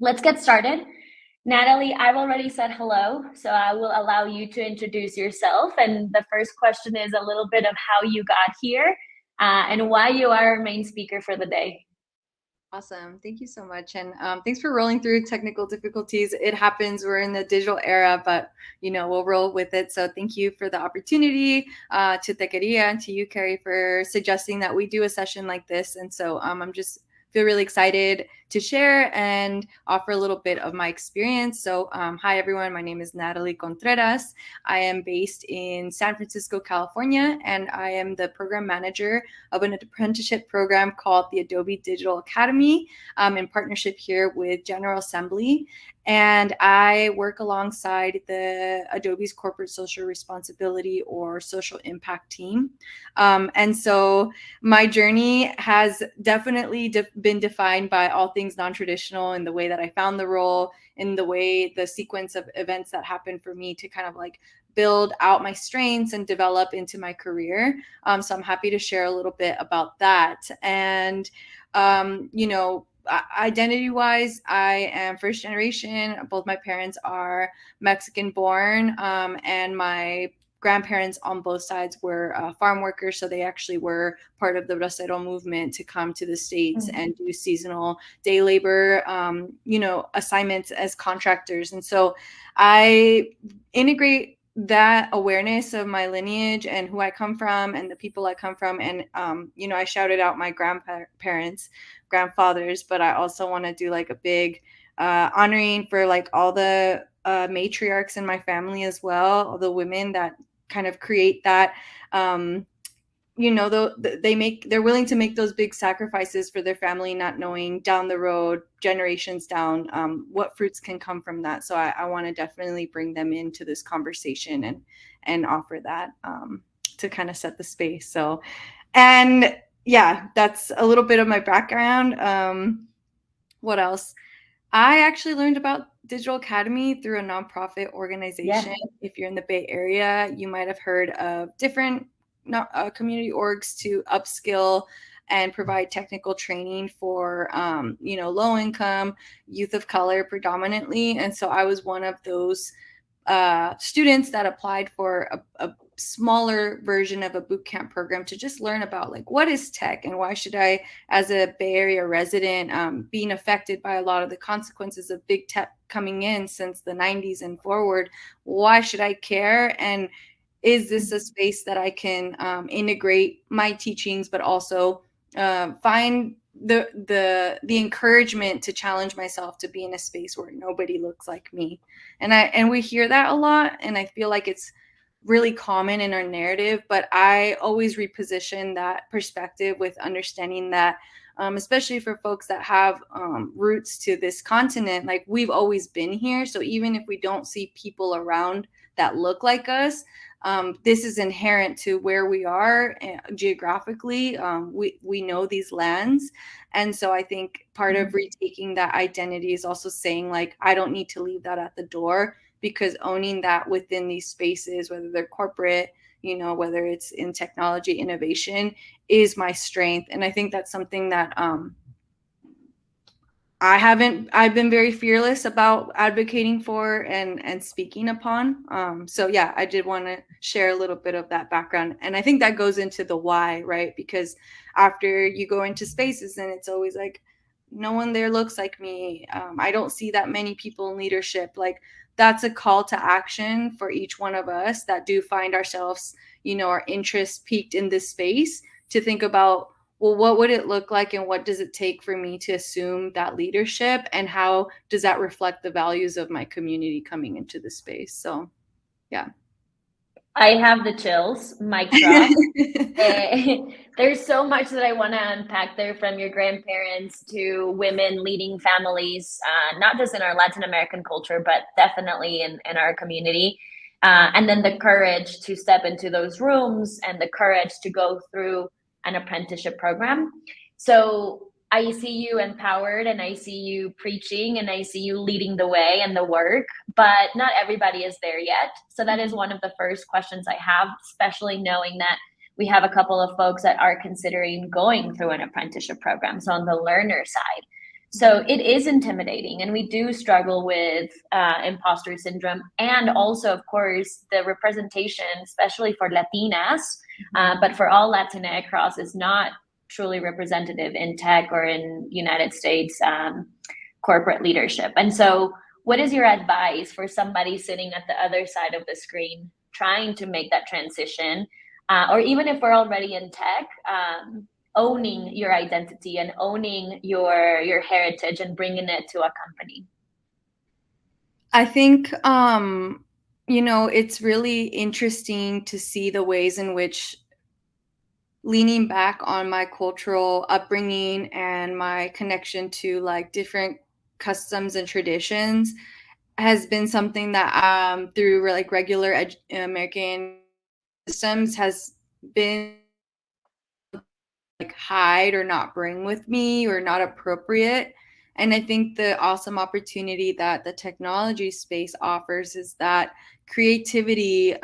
let's get started. Natalie, I've already said hello, so I will allow you to introduce yourself. And the first question is a little bit of how you got here and why you are our main speaker for the day. Awesome. Thank you so much. And thanks for rolling through technical difficulties. It happens. We're in the digital era, but we'll roll with it. So thank you for the opportunity to Tequeria and to you, Cari, for suggesting that we do a session like this. And so I'm just feel really excited to share and offer a little bit of my experience. So hi, everyone. My name is Natalie Contreras. I am based in San Francisco, California, and I am the program manager of an apprenticeship program called the Adobe Digital Academy in partnership here with General Assembly. And I work alongside the Adobe's corporate social responsibility or social impact team. And so my journey has definitely been defined by all things non-traditional in the way that I found the role, in the way the sequence of events that happened for me to kind of like build out my strengths and develop into my career. So I'm happy to share a little bit about that. And, identity wise, I am first generation. Both my parents are Mexican born, and my grandparents on both sides were farm workers. So they actually were part of the Bracero movement to come to the States and do seasonal day labor, assignments as contractors. And so I integrate that awareness of my lineage and who I come from and the people I come from. And, I shouted out my grandfathers, but I also want to do like a big honoring for like all the matriarchs in my family as well, all the women that kind of create that they're willing to make those big sacrifices for their family, not knowing down the road, generations down, what fruits can come from that. So I want to definitely bring them into this conversation and offer that to kind of set the space. So, and yeah, that's a little bit of my background. What else? I actually learned about Digital Academy through a nonprofit organization. Yeah. If you're in the Bay Area, you might have heard of different community orgs to upskill and provide technical training for, low income youth of color predominantly. And so I was one of those students that applied for a smaller version of a boot camp program to just learn about like what is tech and why should I, as a Bay Area resident, being affected by a lot of the consequences of big tech coming in since the 90s and forward, why should I care? And is this a space that I can integrate my teachings, but also find the encouragement to challenge myself to be in a space where nobody looks like me? And we hear that a lot, and I feel like it's really common in our narrative, but I always reposition that perspective with understanding that especially for folks that have roots to this continent, like we've always been here. So even if we don't see people around that look like us, this is inherent to where we are geographically. We know these lands. And so I think part of retaking that identity is also saying, like, I don't need to leave that at the door, because owning that within these spaces, whether they're corporate, whether it's in technology innovation, is my strength. And I think that's something that I've been very fearless about advocating for and speaking upon. So yeah, I did want to share a little bit of that background. And I think that goes into the why, right? Because after you go into spaces and it's always like, no one there looks like me. I don't see that many people in leadership. Like, that's a call to action for each one of us that do find ourselves, our interest peaked in this space, to think about, well, what would it look like and what does it take for me to assume that leadership, and how does that reflect the values of my community coming into the space? So, yeah. I have the chills, mic drop. There's so much that I want to unpack there, from your grandparents to women leading families, not just in our Latin American culture, but definitely in our community. And then the courage to step into those rooms and the courage to go through an apprenticeship program. So I see you empowered, and I see you preaching, and I see you leading the way and the work, but not everybody is there yet. So that is one of the first questions I have, especially knowing that we have a couple of folks that are considering going through an apprenticeship program. So on the learner side, So it is intimidating, and we do struggle with imposter syndrome, and also, of course, the representation, especially for Latinas, but for all Latina across, is not truly representative in tech or in United States corporate leadership. And so, what is your advice for somebody sitting at the other side of the screen trying to make that transition, or even if we're already in tech? Owning your identity and owning your heritage and bringing it to a company. I think it's really interesting to see the ways in which leaning back on my cultural upbringing and my connection to like different customs and traditions has been something that through like regular American systems has been like hide or not bring with me or not appropriate. And I think the awesome opportunity that the technology space offers is that creativity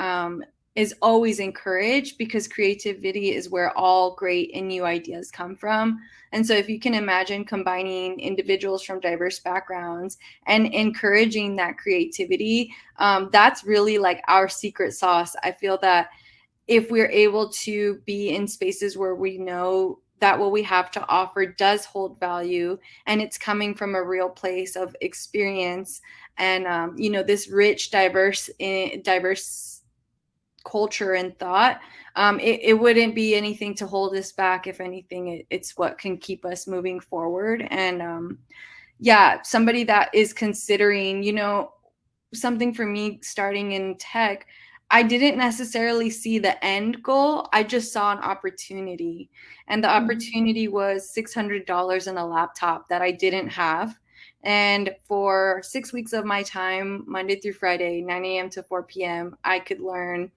is always encouraged, because creativity is where all great and new ideas come from. And so if you can imagine combining individuals from diverse backgrounds and encouraging that creativity, that's really like our secret sauce. I feel that if we're able to be in spaces where we know that what we have to offer does hold value and it's coming from a real place of experience and this rich diverse culture and thought, it wouldn't be anything to hold us back. If anything, it's what can keep us moving forward. And somebody that is considering, something for me starting in tech, I didn't necessarily see the end goal. I just saw an opportunity. And the opportunity was $600 in a laptop that I didn't have. And for 6 weeks of my time, Monday through Friday, 9 a.m. to 4 p.m., I could learn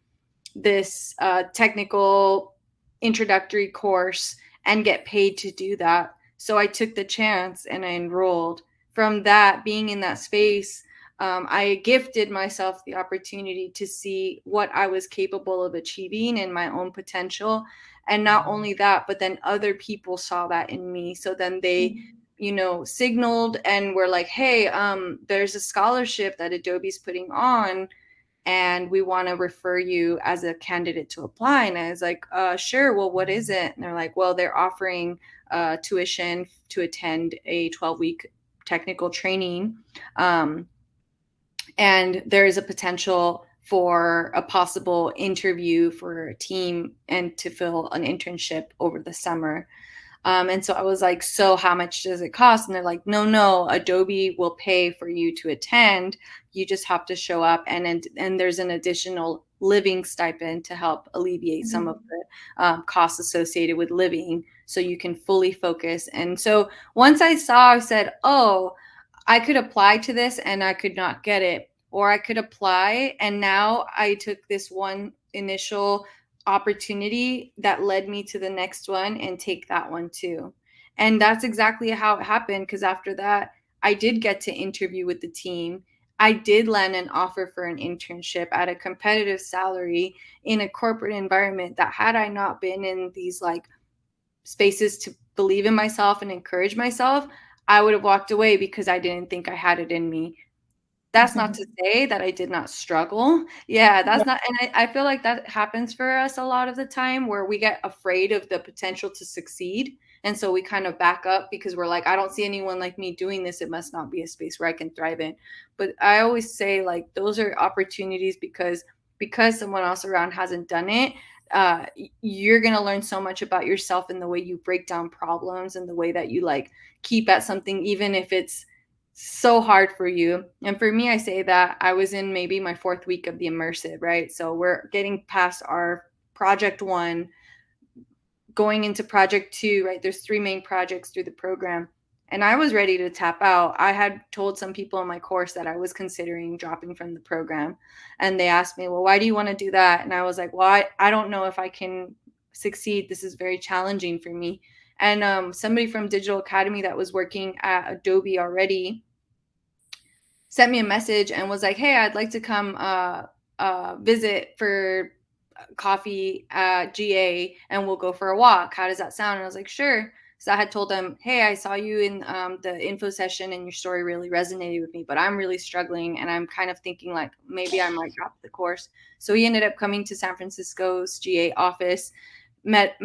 this technical introductory course and get paid to do that. So I took the chance and I enrolled. From that, being in that space, I gifted myself the opportunity to see what I was capable of achieving and my own potential. And not only that, but then other people saw that in me. So then they, signaled and were like, hey, there's a scholarship that Adobe's putting on, and we want to refer you as a candidate to apply. And I was like, sure. Well, what is it? And they're like, well, they're offering tuition to attend a 12-week technical training. And there is a potential for a possible interview for a team and to fill an internship over the summer. And so I was like, so how much does it cost? And they're like, no, Adobe will pay for you to attend. You just have to show up. And there's an additional living stipend to help alleviate some of the costs associated with living, so you can fully focus. And so once I said, oh, I could apply to this and I could not get it, or I could apply and now I took this one initial opportunity that led me to the next one and take that one too. And that's exactly how it happened, because after that, I did get to interview with the team. I did land an offer for an internship at a competitive salary in a corporate environment that, had I not been in these like spaces to believe in myself and encourage myself, I would have walked away because I didn't think I had it in me. That's not to say that I did not struggle. Yeah, that's not, and I feel like that happens for us a lot of the time, where we get afraid of the potential to succeed. And so we kind of back up because we're like, I don't see anyone like me doing this. It must not be a space where I can thrive in. But I always say, like, those are opportunities because someone else around hasn't done it. You're going to learn so much about yourself in the way you break down problems and the way that you like keep at something, even if it's so hard for you. And for me, I say that I was in maybe my 4th week of the immersive, right? So we're getting past our project 1, going into project 2, right? There's 3 main projects through the program. And I was ready to tap out. I had told some people in my course that I was considering dropping from the program. And they asked me, well, why do you want to do that? And I was like, well, I don't know if I can succeed. This is very challenging for me. And somebody from Digital Academy that was working at Adobe already sent me a message and was like, hey, I'd like to come visit for coffee at GA and we'll go for a walk. How does that sound? And I was like, sure. because I had told them, hey, I saw you in the info session and your story really resonated with me, but I'm really struggling and I'm kind of thinking like maybe I might drop the course. So he ended up coming to San Francisco's GA office, met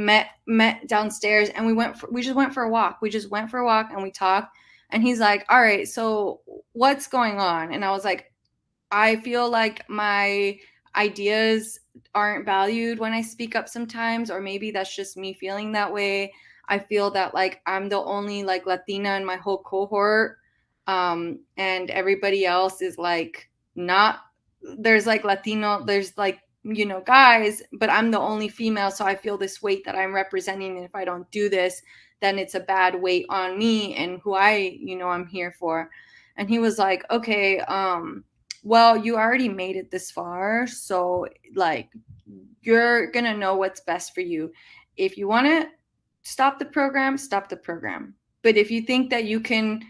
downstairs, and we just went for a walk. We just went for a walk and we talked. And he's like, all right, so what's going on? And I was like, I feel like my ideas aren't valued when I speak up sometimes, or maybe that's just me feeling that way. I feel that like I'm the only like Latina in my whole cohort, and everybody else is like not. There's like Latino, there's like guys, but I'm the only female, so I feel this weight that I'm representing, and if I don't do this, then it's a bad weight on me and who I'm here for. And he was like, okay, well, you already made it this far, so like you're gonna know what's best for you. If you want to stop the program, stop the program. But if you think that you can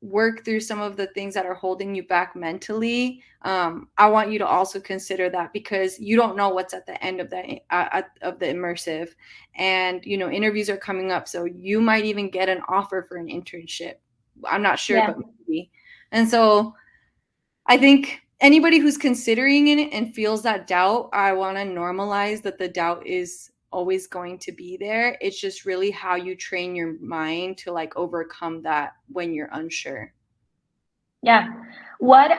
work through some of the things that are holding you back mentally, I want you to also consider that, because you don't know what's at the end of the immersive. And interviews are coming up, so you might even get an offer for an internship. I'm not sure, Yeah. but maybe. And so I think anybody who's considering it and feels that doubt, I want to normalize that the doubt is always going to be there. It's just really how you train your mind to like overcome that when you're unsure. Yeah. What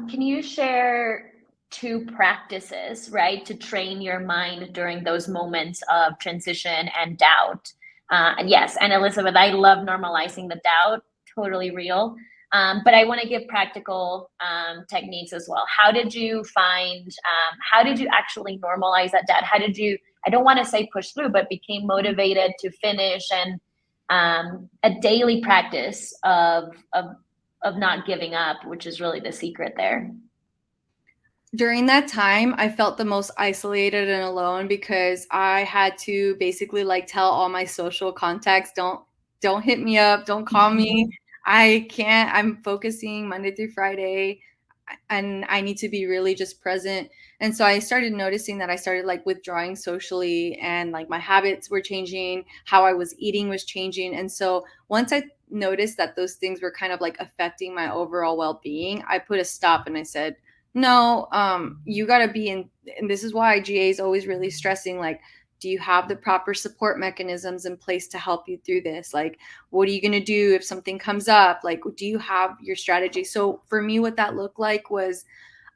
can you share two practices, right, to train your mind during those moments of transition and doubt? And yes, and Elizabeth, I love normalizing the doubt, totally real. But I want to give practical techniques as well. How did you how did you actually normalize that doubt? How did you, I don't want to say push through, but became motivated to finish, and a daily practice of not giving up, which is really the secret there. During that time, I felt the most isolated and alone, because I had to basically like tell all my social contacts, don't hit me up, don't call me. I can't. I'm focusing Monday through Friday, and I need to be really just present. And so I started noticing that I started like withdrawing socially, and like my habits were changing, how I was eating was changing. And so once I noticed that those things were kind of like affecting my overall well-being, I put a stop and I said, no, you got to be in. And this is why GA is always really stressing, like, do you have the proper support mechanisms in place to help you through this? Like, what are you going to do if something comes up? Like, do you have your strategy? So for me, what that looked like was,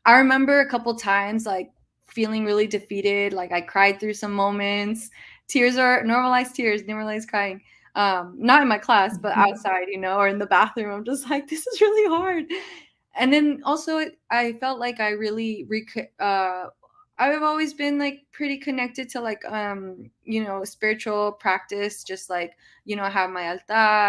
I remember a couple times like feeling really defeated. Like I cried through some moments. Tears are normalized tears, normalized crying. Not in my class, but outside, or in the bathroom. I'm just like, this is really hard. And then also I felt like I really I've always been like pretty connected to like spiritual practice, just like I have my altar,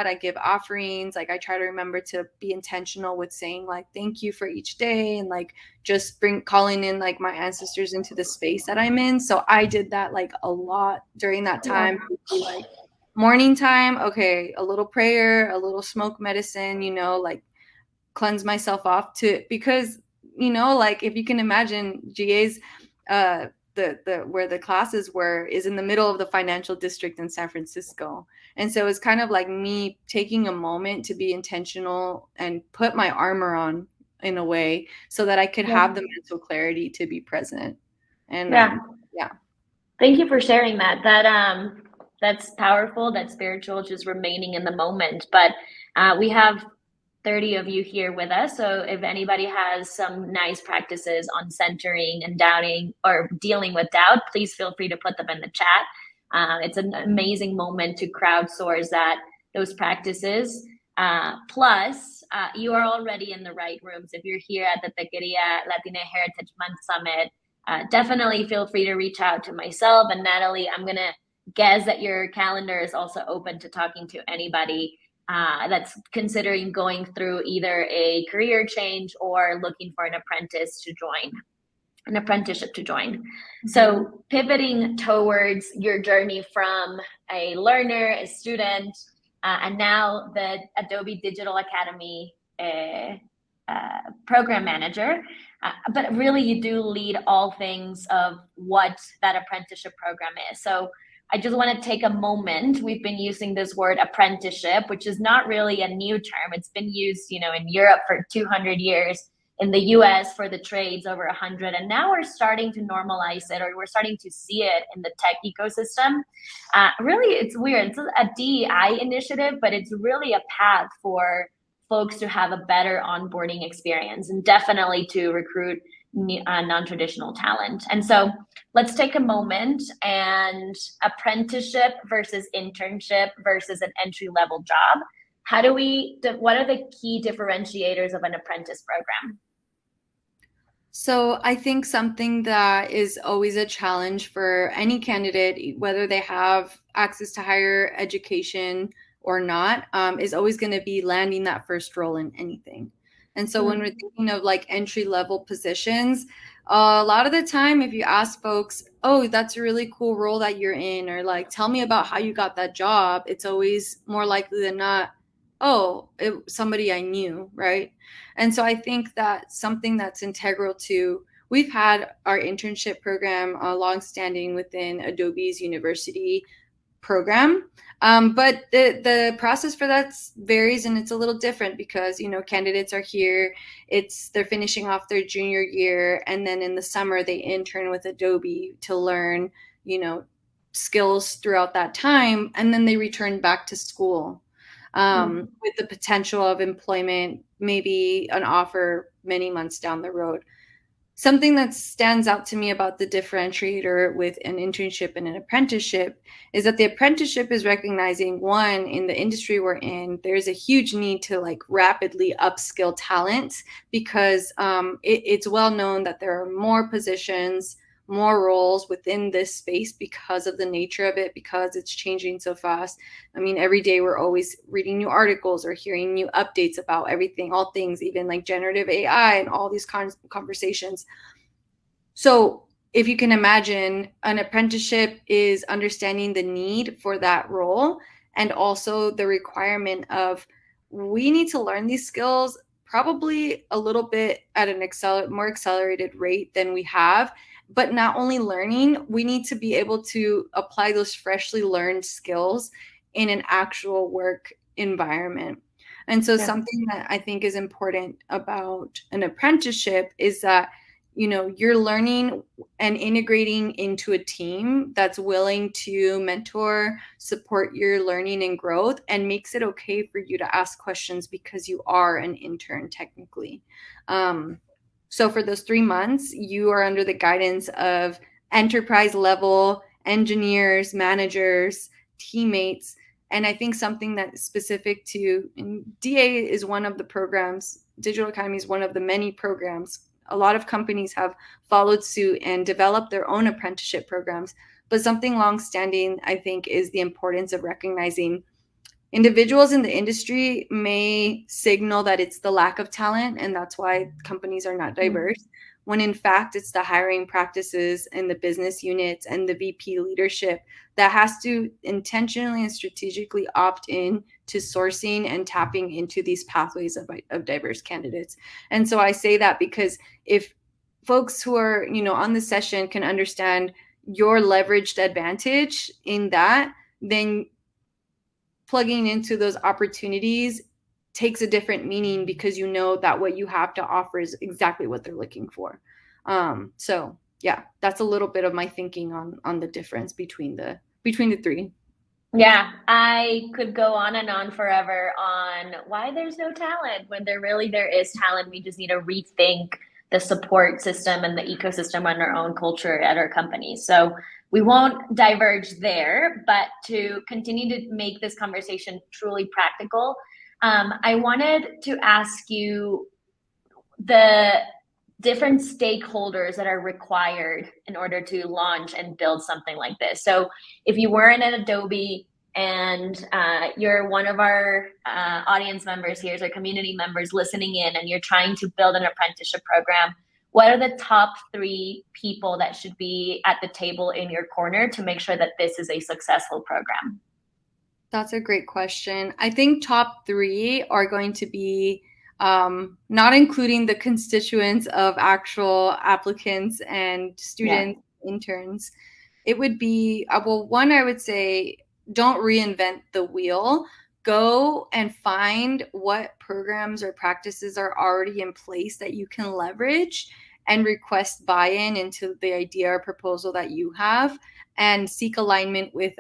I give offerings, like I try to remember to be intentional with saying like thank you for each day, and like just calling in like my ancestors into the space that I'm in. So I did that like a lot during that time. Like morning time, okay, a little prayer, a little smoke medicine, like cleanse myself off, to because like if you can imagine, GA's the where the classes were is in the middle of the financial district in San Francisco. And so it's kind of like me taking a moment to be intentional and put my armor on in a way, so that I could have the mental clarity to be present. And yeah. Thank you for sharing that. That's powerful. That's spiritual, just remaining in the moment. But we have 30 of you here with us. So if anybody has some nice practices on centering and doubting or dealing with doubt, please feel free to put them in the chat. It's an amazing moment to crowdsource those practices. Plus, you are already in the right rooms. If you're here at the Taqueria Latiné Heritage Month Summit, definitely feel free to reach out to myself and Natalie. I'm going to guess that your calendar is also open to talking to anybody that's considering going through either a career change or looking for an apprenticeship to join. Mm-hmm. So pivoting towards your journey from a learner, a student, and now the Adobe Digital Academy program manager. But really, you do lead all things of what that apprenticeship program is. So I just want to take a moment. We've been using this word apprenticeship, which is not really a new term. It's been used, in Europe for 200 years, in the US for the trades over 100. And now we're starting to normalize it, or we're starting to see it in the tech ecosystem. Really, it's weird. It's a DEI initiative, but it's really a path for folks to have a better onboarding experience and definitely to recruit non-traditional talent. And so let's take a moment, and apprenticeship versus internship versus an entry-level job. What are the key differentiators of an apprentice program? So I think something that is always a challenge for any candidate, whether they have access to higher education or not, is always going to be landing that first role in anything. And so when we're thinking of like entry level positions, a lot of the time, if you ask folks, oh, that's a really cool role that you're in, or like, tell me about how you got that job, it's always more likely than not, oh, somebody I knew, right? And so I think that something that's integral to, we've had our internship program longstanding within Adobe's university program. But the process for that varies, and it's a little different because, candidates are here, they're finishing off their junior year, and then in the summer they intern with Adobe to learn, skills throughout that time, and then they return back to school with the potential of employment, maybe an offer many months down the road. Something that stands out to me about the differentiator with an internship and an apprenticeship is that the apprenticeship is recognizing, one, in the industry we're in, there's a huge need to like rapidly upskill talent because it's well known that there are more positions, more roles within this space because of the nature of it, because it's changing so fast. I mean, every day we're always reading new articles or hearing new updates about everything, all things, even like generative AI and all these conversations. So if you can imagine, an apprenticeship is understanding the need for that role and also the requirement of, we need to learn these skills probably a little bit at an more accelerated rate than we have. But not only learning, we need to be able to apply those freshly learned skills in an actual work environment. And so something that I think is important about an apprenticeship is that, you're learning and integrating into a team that's willing to mentor, support your learning and growth, and makes it okay for you to ask questions because you are an intern technically. So for those 3 months, you are under the guidance of enterprise level engineers, managers, teammates. And I think something that's specific to, and DA is one of the programs, Digital Academy is one of the many programs. A lot of companies have followed suit and developed their own apprenticeship programs. But something longstanding, I think, is the importance of recognizing individuals in the industry may signal that it's the lack of talent, and that's why companies are not diverse, when in fact it's the hiring practices and the business units and the VP leadership that has to intentionally and strategically opt in to sourcing and tapping into these pathways of diverse candidates. And so I say that because if folks who are, on the session can understand your leveraged advantage in that, then plugging into those opportunities takes a different meaning because you know that what you have to offer is exactly what they're looking for. So yeah, that's a little bit of my thinking on the difference between the three. Yeah, I could go on and on forever on why there's no talent when there is talent. We just need to rethink the support system and the ecosystem and our own culture at our companies. So we won't diverge there, but to continue to make this conversation truly practical, I wanted to ask you the different stakeholders that are required in order to launch and build something like this. So if you weren't at Adobe and you're one of our audience members here, our community members listening in, and you're trying to build an apprenticeship program, what are the top 3 people that should be at the table in your corner to make sure that this is a successful program? That's a great question. I think top 3 are going to be not including the constituents of actual applicants and students, interns. It would be, well, one, I would say, don't reinvent the wheel. Go and find what programs or practices are already in place that you can leverage and request buy-in into the idea or proposal that you have, and seek alignment with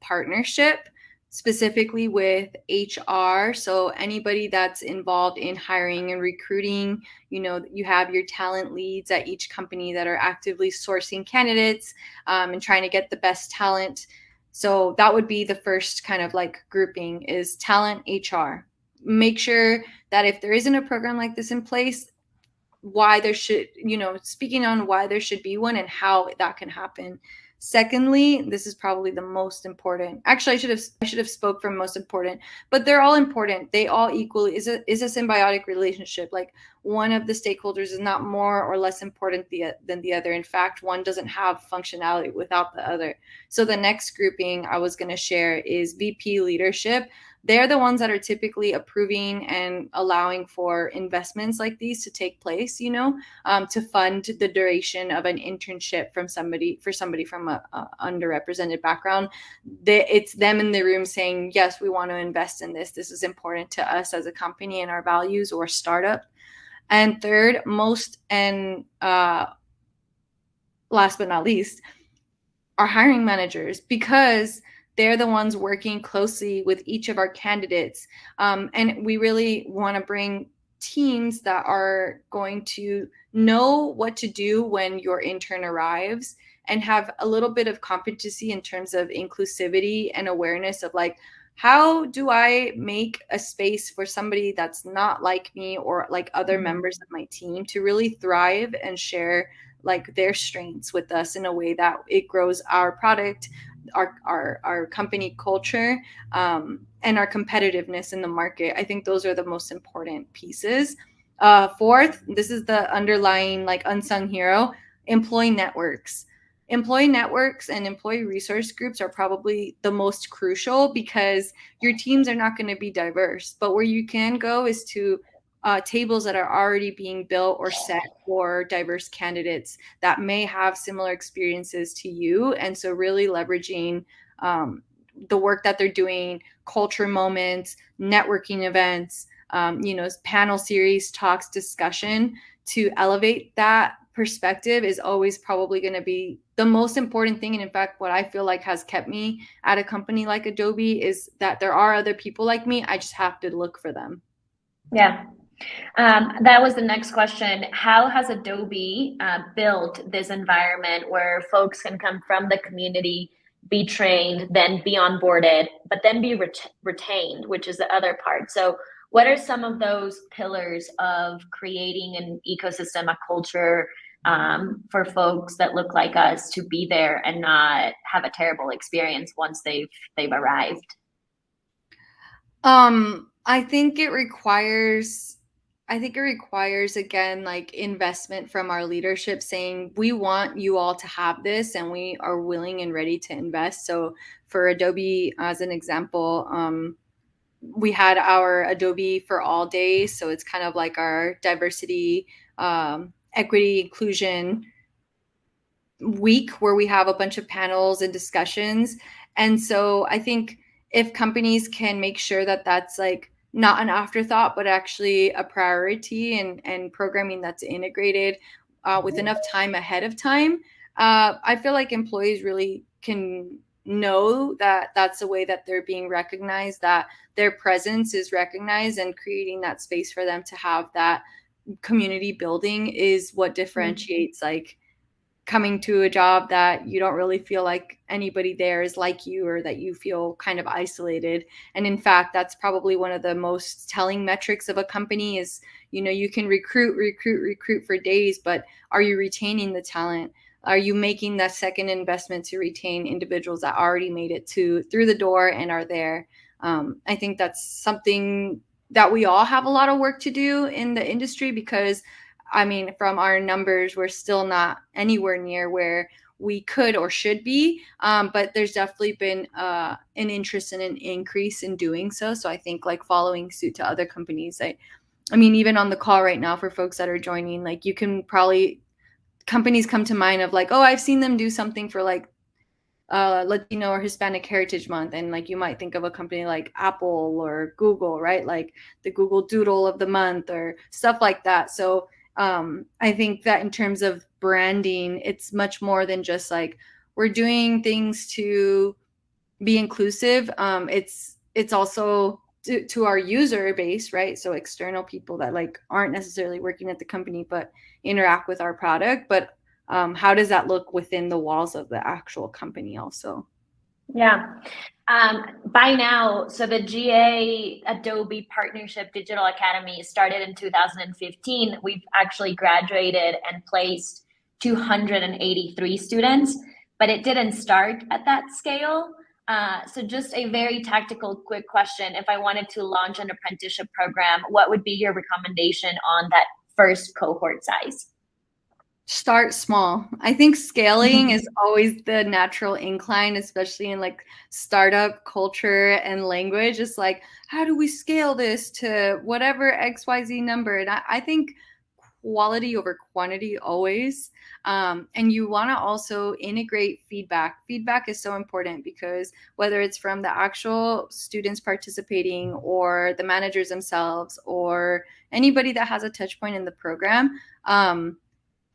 partnership, specifically with HR. So anybody that's involved in hiring and recruiting, you have your talent leads at each company that are actively sourcing candidates and trying to get the best talent. So that would be the first kind of like grouping, is talent, HR. Make sure that if there isn't a program like this in place, why there should, speaking on why there should be one and how that can happen. Secondly, this is probably the most important. Actually, I should have spoke from most important, but they're all important. They all equally is a symbiotic relationship. Like, one of the stakeholders is not more or less important than the other. In fact, one doesn't have functionality without the other. So the next grouping I was going to share is VP leadership. They're the ones that are typically approving and allowing for investments like these to take place, to fund the duration of an internship from somebody from a underrepresented background. It's them in the room saying, yes, we want to invest in this. This is important to us as a company and our values or startup. And third, most and last but not least, our hiring managers, because they're the ones working closely with each of our candidates. And we really want to bring teams that are going to know what to do when your intern arrives, and have a little bit of competency in terms of inclusivity and awareness of, like, how do I make a space for somebody that's not like me or like other members of my team to really thrive and share like their strengths with us in a way that it grows our product, our company culture, and our competitiveness in the market. I think those are the most important pieces. Fourth, this is the underlying like unsung hero: employee networks. Employee networks and employee resource groups are probably the most crucial, because your teams are not going to be diverse, but where you can go is to tables that are already being built or set for diverse candidates that may have similar experiences to you. And so really leveraging the work that they're doing, culture moments, networking events, panel series, talks, discussion, to elevate that perspective is always probably going to be the most important thing. And in fact, what I feel like has kept me at a company like Adobe is that there are other people like me. I just have to look for them. Yeah. That was the next question. How has Adobe built this environment where folks can come from the community, be trained, then be onboarded, but then be retained, which is the other part? So what are some of those pillars of creating an ecosystem, a culture, for folks that look like us to be there and not have a terrible experience once they've arrived? I think it requires again, like, investment from our leadership saying, we want you all to have this and we are willing and ready to invest. So for Adobe, as an example, we had our Adobe for All Days. So it's kind of like our diversity, equity, inclusion week, where we have a bunch of panels and discussions. And so I think if companies can make sure that that's like not an afterthought, but actually a priority, and programming that's integrated with enough time ahead of time, I feel like employees really can know that that's the way that they're being recognized, that their presence is recognized, and creating that space for them to have that community building is what differentiates like coming to a job that you don't really feel like anybody there is like you, or that you feel kind of isolated. And in fact, that's probably one of the most telling metrics of a company is, you can recruit for days, but are you retaining the talent? Are you making that second investment to retain individuals that already made it through the door and are there? I think that's something that we all have a lot of work to do in the industry, because from our numbers, we're still not anywhere near where we could or should be. But there's definitely been an interest and an increase in doing so. So I think like following suit to other companies, even on the call right now for folks that are joining, like you can probably, companies come to mind of like, oh, I've seen them do something for like Latino or Hispanic Heritage Month, and like you might think of a company like Apple or Google, right? Like the Google Doodle of the month or stuff like that. So I think that in terms of branding, it's much more than just like we're doing things to be inclusive. It's also to our user base, right? So external people that like aren't necessarily working at the company but interact with our product. But how does that look within the walls of the actual company also? Yeah. By now, so the GA Adobe Partnership Digital Academy started in 2015. We've actually graduated and placed 283 students, but it didn't start at that scale. So just a very tactical, quick question. If I wanted to launch an apprenticeship program, what would be your recommendation on that first cohort size? Start small. I think scaling is always the natural incline, especially in like startup culture and language. It's like, how do we scale this to whatever XYZ number? And I think quality over quantity always. And you want to also integrate feedback. Feedback is so important because whether it's from the actual students participating or the managers themselves or anybody that has a touch point in the program,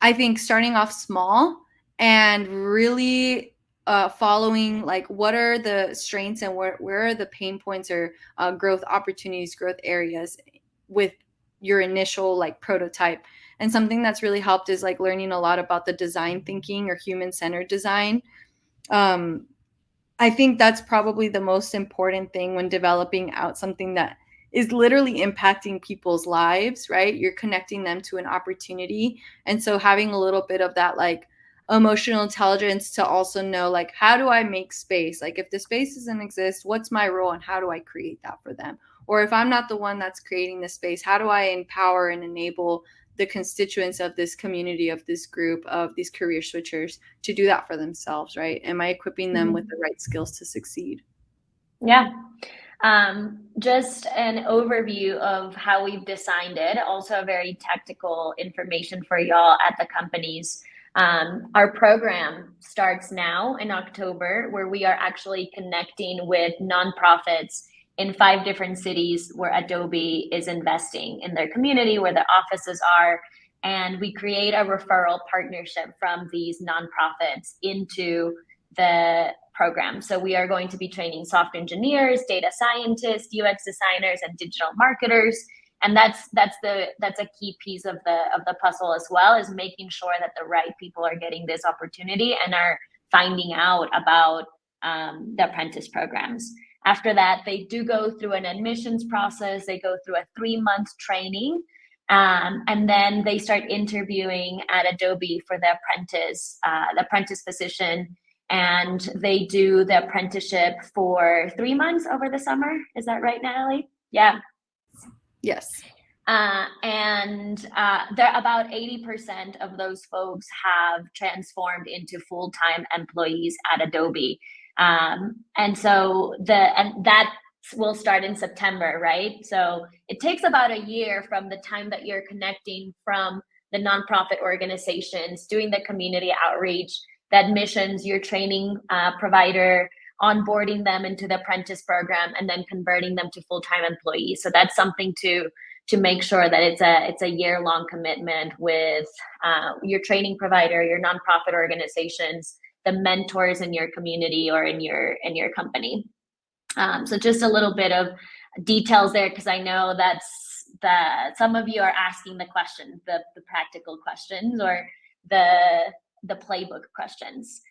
I think starting off small and really following like what are the strengths and where are the pain points or growth opportunities, growth areas with your initial like prototype. And something that's really helped is like learning a lot about the design thinking or human-centered design. Um, I think that's probably the most important thing when developing out something that is literally impacting people's lives, right? You're connecting them to an opportunity. And so having a little bit of that like emotional intelligence to also know like how do I make space? Like if the space doesn't exist, what's my role and how do I create that for them? Or if I'm not the one that's creating the space, how do I empower and enable the constituents of this community, of this group, of these career switchers to do that for themselves, right? Am I equipping them with the right skills to succeed? Yeah. Just an overview of how we've designed it, also very tactical information for y'all at the companies. Our program starts now in October, where we are actually connecting with nonprofits in 5 different cities where Adobe is investing in their community, where the offices are. And we create a referral partnership from these nonprofits into the program. So we are going to be training software engineers, data scientists, UX designers, and digital marketers. And that's a key piece of the puzzle as well, is making sure that the right people are getting this opportunity and are finding out about the apprentice programs. After that, they do go through an admissions process. They go through a 3-month training. And then they start interviewing at Adobe for the apprentice position, and they do the apprenticeship for 3 months over the summer. Is that right, Natalie? Yeah. Yes. And there about 80% of those folks have transformed into full-time employees at Adobe. And that will start in September, right? So it takes about a year from the time that you're connecting from the nonprofit organizations, doing the community outreach, the admissions, your training provider, onboarding them into the apprentice program, and then converting them to full-time employees. So that's something to make sure that it's a year-long commitment with your training provider, your nonprofit organizations, the mentors in your community or in your company. So just a little bit of details there, because I know that some of you are asking the questions, the practical questions, or the playbook questions.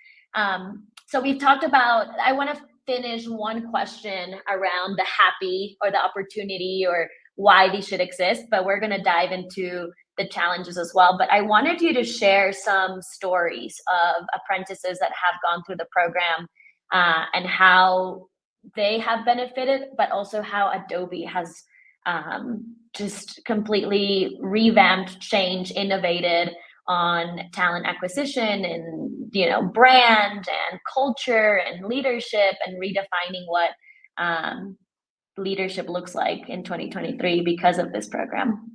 So we've talked about, I want to finish one question around the happy or the opportunity or why these should exist, but we're going to dive into the challenges as well. But I wanted you to share some stories of apprentices that have gone through the program and how they have benefited, but also how Adobe has just completely revamped, changed, innovated on talent acquisition and brand and culture and leadership, and redefining what leadership looks like in 2023 because of this program.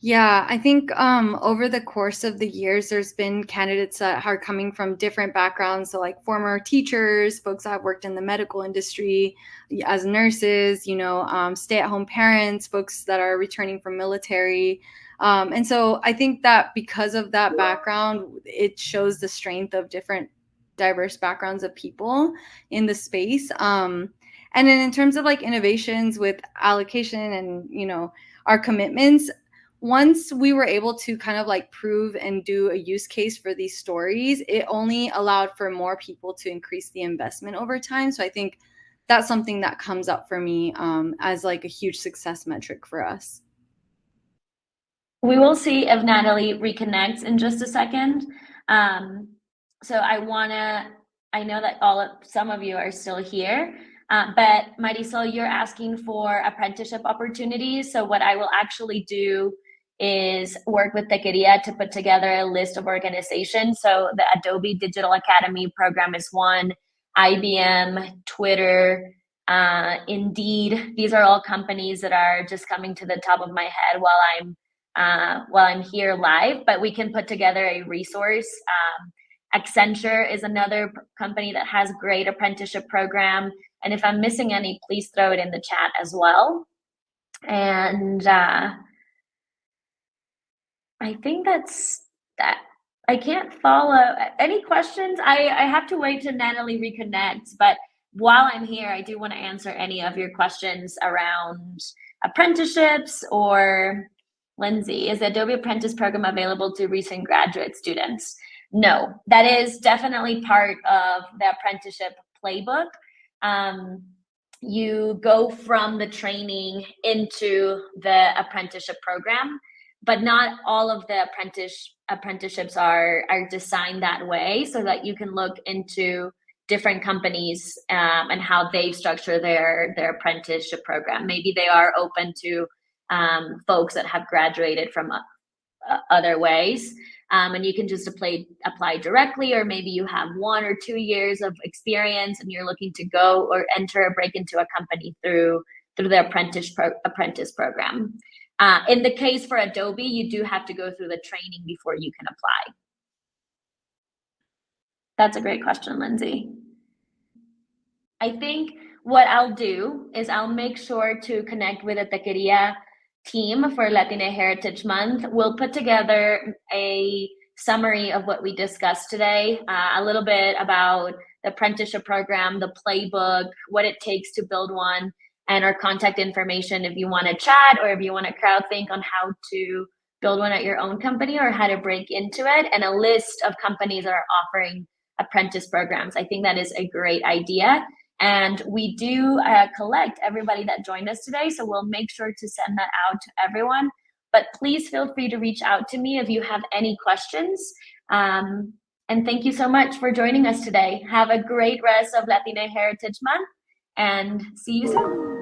Yeah, I think over the course of the years, there's been candidates that are coming from different backgrounds. So, like former teachers, folks that have worked in the medical industry as nurses, stay-at-home parents, folks that are returning from military. And so I think that because of that background, it shows the strength of different diverse backgrounds of people in the space. And then in terms of like innovations with allocation and, our commitments, once we were able to kind of like prove and do a use case for these stories, it only allowed for more people to increase the investment over time. So I think that's something that comes up for me as like a huge success metric for us. We will see if Natalie reconnects in just a second. So I know that some of you are still here, but Marisol, you're asking for apprenticeship opportunities. So what I will actually do is work with Tequeria to put together a list of organizations. So the Adobe Digital Academy program is one, IBM, Twitter, Indeed. These are all companies that are just coming to the top of my head while I'm here live, but we can put together a resource. Accenture is another company that has great apprenticeship program. And if I'm missing any, please throw it in the chat as well. And I think that's that. I can't follow any questions. I have to wait till Natalie reconnects, but while I'm here, I do want to answer any of your questions around apprenticeships. Or Lindsay, is the Adobe Apprentice program available to recent graduate students? No, that is definitely part of the apprenticeship playbook. You go from the training into the apprenticeship program, but not all of the apprenticeships are designed that way, so that you can look into different companies and how they structure their apprenticeship program. Maybe they are open to folks that have graduated from other ways, and you can just apply directly, or maybe you have 1 or 2 years of experience and you're looking to go or enter or break into a company through the apprentice program. In the case for Adobe, you do have to go through the training before you can apply. That's a great question, Lindsay. I think what I'll do is I'll make sure to connect with the Tequeria team for Latiné Heritage Month. We'll put together a summary of what we discussed today, a little bit about the apprenticeship program, the playbook, what it takes to build one, and our contact information if you want to chat or if you want to crowd think on how to build one at your own company or how to break into it, and a list of companies that are offering apprentice programs. I think that is a great idea. And we do collect everybody that joined us today, so we'll make sure to send that out to everyone. But please feel free to reach out to me if you have any questions. And thank you so much for joining us today. Have a great rest of Latiné Heritage Month, and see you soon.